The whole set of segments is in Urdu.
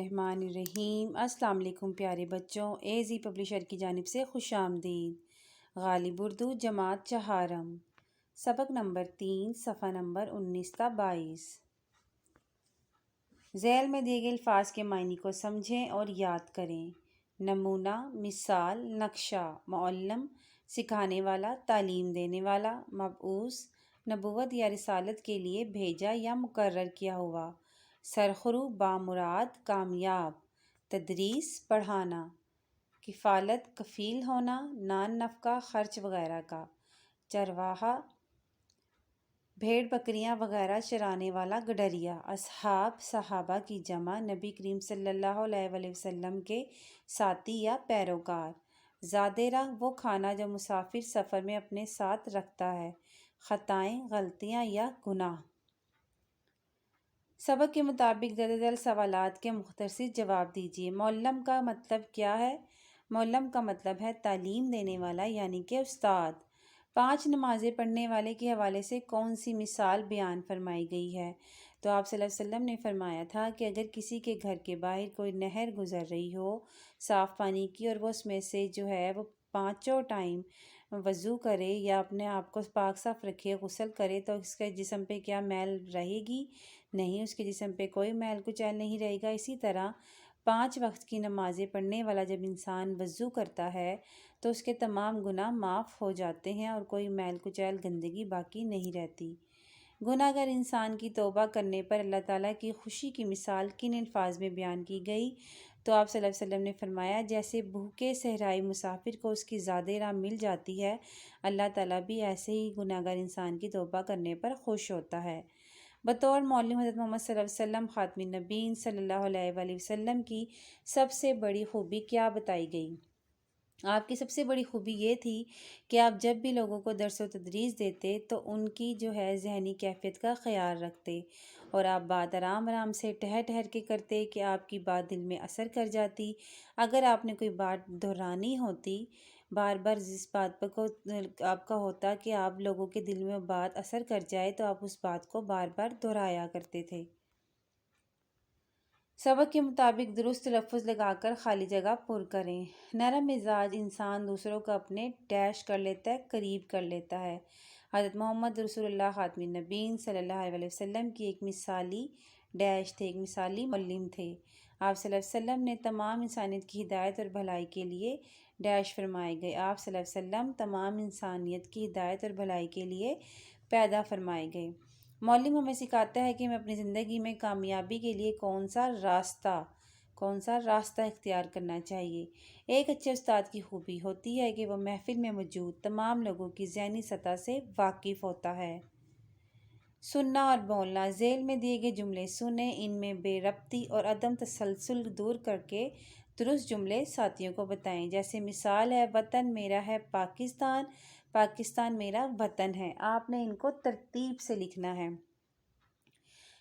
الرحمن الرحیم۔ السلام علیکم پیارے بچوں، AZ پبلشر کی جانب سے خوش آمدید۔ غالب اردو جماعت چہارم، سبق نمبر 3، صفحہ نمبر 19 تا 22۔ ذیل میں دیے گئے الفاظ کے معنی کو سمجھیں اور یاد کریں۔ نمونہ، مثال، نقشہ۔ معلم، سکھانے والا، تعلیم دینے والا۔ مبعوث، نبوت یا رسالت کے لیے بھیجا یا مقرر کیا ہوا۔ سرخرو، بامراد، کامیاب۔ تدریس، پڑھانا۔ کفالت، کفیل ہونا، نان نفقہ، خرچ وغیرہ کا۔ چرواہا، بھیڑ بکریاں وغیرہ چرانے والا گڈریا۔ اصحاب، صحابہ کی جمع، نبی کریم صلی اللہ علیہ وآلہ وسلم کے ساتھی یا پیروکار۔ زادِ راہ، وہ کھانا جو مسافر سفر میں اپنے ساتھ رکھتا ہے۔ خطائیں، غلطیاں یا گناہ۔ سبق کے مطابق درج ذیل سوالات کے مختصر جواب دیجیے۔ معلم کا مطلب کیا ہے؟ معلم کا مطلب ہے تعلیم دینے والا، یعنی کہ استاد۔ 5 نمازیں پڑھنے والے کے حوالے سے کون سی مثال بیان فرمائی گئی ہے؟ تو آپ صلی اللہ علیہ وسلم نے فرمایا تھا کہ اگر کسی کے گھر کے باہر کوئی نہر گزر رہی ہو صاف پانی کی، اور وہ اس میں سے وہ 5 ٹائم وضو کرے یا اپنے آپ کو پاک صاف رکھے، غسل کرے، تو اس کے جسم پہ کیا میل رہے گی؟ نہیں، اس کے جسم پہ کوئی میل کچیل نہیں رہے گا۔ اسی طرح 5 وقت کی نمازیں پڑھنے والا جب انسان وضو کرتا ہے تو اس کے تمام گناہ معاف ہو جاتے ہیں اور کوئی میل کچیل گندگی باقی نہیں رہتی۔ گناہ گر انسان کی توبہ کرنے پر اللہ تعالیٰ کی خوشی کی مثال کن الفاظ میں بیان کی گئی؟ تو آپ صلی اللہ علیہ وسلم نے فرمایا، جیسے بھوکے صحرائی مسافر کو اس کی زادِ راہ مل جاتی ہے، اللہ تعالیٰ بھی ایسے ہی گناہ گر انسان کی توبہ کرنے پر خوش ہوتا ہے۔ بطور معلم حضرت محمد صلی اللہ علیہ وسلم خاتم النبیین صلی اللہ علیہ وآلہ وسلم کی سب سے بڑی خوبی کیا بتائی گئی؟ آپ کی سب سے بڑی خوبی یہ تھی کہ آپ جب بھی لوگوں کو درس و تدریس دیتے تو ان کی ذہنی کیفیت کا خیال رکھتے، اور آپ بات آرام سے ٹہر کے کرتے کہ آپ کی بات دل میں اثر کر جاتی۔ اگر آپ نے کوئی بات دہرانی ہوتی، بار بار جس بات پر آپ کا ہوتا کہ آپ لوگوں کے دل میں بات اثر کر جائے، تو آپ اس بات کو بار بار دہرایا کرتے تھے۔ سبق کے مطابق درست لفظ لگا کر خالی جگہ پر کریں۔ نرم مزاج انسان دوسروں کو اپنے ڈیش کر لیتا ہے، قریب کر لیتا ہے۔ حضرت محمد رسول اللہ خاتم النبیین صلی اللہ علیہ وسلم کی ایک مثالی ڈیش تھے، ایک مثالی معلم تھے۔ آپ صلی اللہ علیہ وسلم نے تمام انسانیت کی ہدایت اور بھلائی کے لیے ڈیش فرمائے گئے۔ آپ صلی اللہ علیہ وسلم تمام انسانیت کی ہدایت اور بھلائی کے لیے پیدا فرمائے گئے۔ معلم ہمیں سکھاتا ہے کہ ہمیں اپنی زندگی میں کامیابی کے لیے کون سا راستہ اختیار کرنا چاہیے۔ ایک اچھے استاد کی خوبی ہوتی ہے کہ وہ محفل میں موجود تمام لوگوں کی ذہنی سطح سے واقف ہوتا ہے۔ سننا اور بولنا۔ ذیل میں دیے گئے جملے سنیں، ان میں بے ربطی اور عدم تسلسل دور کر کے درست جملے ساتھیوں کو بتائیں۔ جیسے مثال ہے، وطن میرا ہے پاکستان، پاکستان میرا وطن ہے۔ آپ نے ان کو ترتیب سے لکھنا ہے۔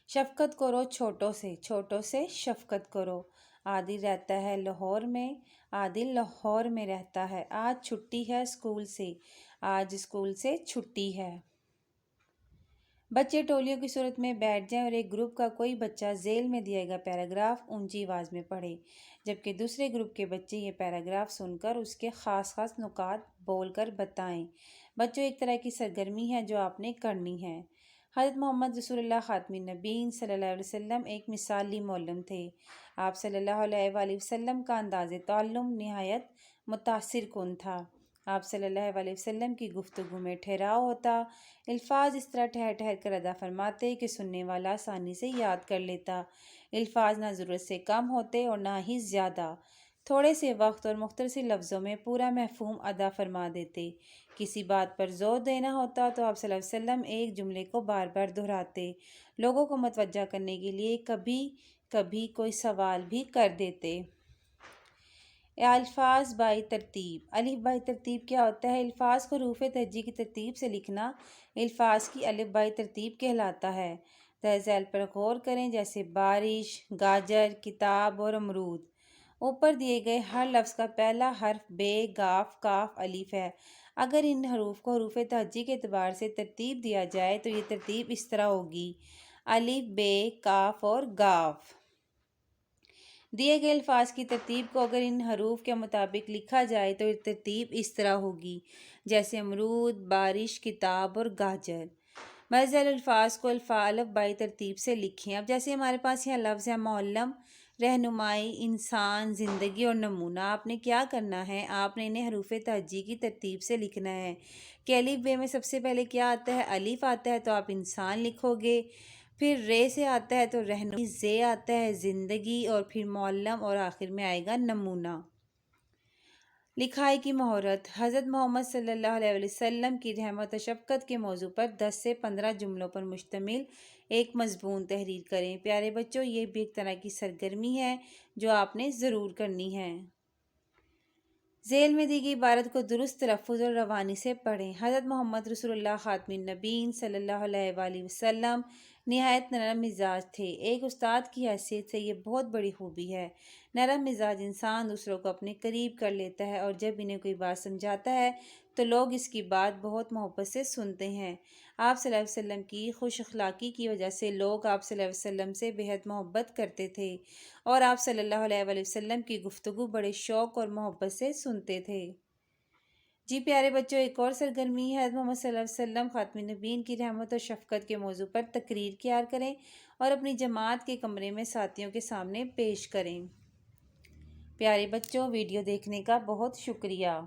شفقت کرو چھوٹوں سے شفقت کرو۔ عادل رہتا ہے لاہور میں، عادل لاہور میں رہتا ہے۔ آج چھٹی ہے اسکول سے، آج اسکول سے چھٹی ہے۔ بچے ٹولیوں کی صورت میں بیٹھ جائیں اور ایک گروپ کا کوئی بچہ ذیل میں دیا گیا پیراگراف اونچی آواز میں پڑھے، جبکہ دوسرے گروپ کے بچے یہ پیراگراف سن کر اس کے خاص نکات بول کر بتائیں۔ بچوں، ایک طرح کی سرگرمی ہے جو آپ نے کرنی ہے۔ حضرت محمد رسول اللہ خاتم النبیین صلی اللہ علیہ وسلم ایک مثالی معلم تھے۔ آپ صلی اللہ علیہ وآلہ وسلم کا انداز تعلم نہایت متاثر کن تھا۔ آپ صلی اللہ علیہ وسلم کی گفتگو میں ٹھہراؤ ہوتا، الفاظ اس طرح ٹھہر کر ادا فرماتے کہ سننے والا آسانی سے یاد کر لیتا۔ الفاظ نہ ضرورت سے کم ہوتے اور نہ ہی زیادہ، تھوڑے سے وقت اور مختصر لفظوں میں پورا مفہوم ادا فرما دیتے۔ کسی بات پر زور دینا ہوتا تو آپ صلی اللہ علیہ وسلم ایک جملے کو بار بار دہراتے، لوگوں کو متوجہ کرنے کے لیے کبھی کبھی کوئی سوال بھی کر دیتے۔ الفاظ بائی ترتیب۔ الف بائی ترتیب کیا ہوتا ہے؟ الفاظ کو حروف تہجی کی ترتیب سے لکھنا الفاظ کی الف بائی ترتیب کہلاتا ہے۔ درج ذیل پر غور کریں، جیسے بارش، گاجر، کتاب اور امرود۔ اوپر دیے گئے ہر لفظ کا پہلا حرف بے، گاف، کاف، الف ہے۔ اگر ان حروف کو حروف تہجی کے اعتبار سے ترتیب دیا جائے تو یہ ترتیب اس طرح ہوگی: الف، بے، کاف اور گاف۔ دیے گئے الفاظ کی ترتیب کو اگر ان حروف کے مطابق لکھا جائے تو ترتیب اس طرح ہوگی، جیسے امرود، بارش، کتاب اور گاجر۔ مزید الفاظ کو الف بائی ترتیب سے لکھیں۔ اب جیسے ہمارے پاس یہاں لفظ ہے معلم، رہنمائی، انسان، زندگی اور نمونہ۔ آپ نے کیا کرنا ہے؟ آپ نے انہیں حروف تہجی کی ترتیب سے لکھنا ہے کہ الف بے میں سب سے پہلے کیا آتا ہے؟ الف آتا ہے تو آپ انسان لکھو گے، پھر رے سے آتا ہے تو رہنمائی، زے آتا ہے زندگی، اور پھر معلم، اور آخر میں آئے گا نمونہ۔ لکھائی کی مہارت۔ حضرت محمد صلی اللہ علیہ وسلم کی رحمت و شفقت کے موضوع پر 10 سے 15 جملوں پر مشتمل ایک مضمون تحریر کریں۔ پیارے بچوں، یہ بھی ایک طرح کی سرگرمی ہے جو آپ نے ضرور کرنی ہے۔ ذیل میں دی گئی عبارت کو درست تلفظ اور روانی سے پڑھیں۔ حضرت محمد رسول اللہ خاتم النبیین صلی اللہ علیہ وآلہ وسلم نہایت نرم مزاج تھے۔ ایک استاد کی حیثیت سے یہ بہت بڑی خوبی ہے۔ نرم مزاج انسان دوسروں کو اپنے قریب کر لیتا ہے، اور جب انہیں کوئی بات سمجھاتا ہے تو لوگ اس کی بات بہت محبت سے سنتے ہیں۔ آپ صلی اللہ علیہ وسلم کی خوش اخلاقی کی وجہ سے لوگ آپ صلی اللہ علیہ وسلم سے بہت محبت کرتے تھے، اور آپ صلی اللہ علیہ وآلہ وسلم کی گفتگو بڑے شوق اور محبت سے سنتے تھے۔ جی پیارے بچوں، ایک اور سرگرمی ہے، حضرت محمد صلی اللہ علیہ وسلم خاتم النبیین کی رحمت و شفقت کے موضوع پر تقریر تیار کریں اور اپنی جماعت کے کمرے میں ساتھیوں کے سامنے پیش کریں۔ پیارے بچوں، ویڈیو دیکھنے کا بہت شکریہ۔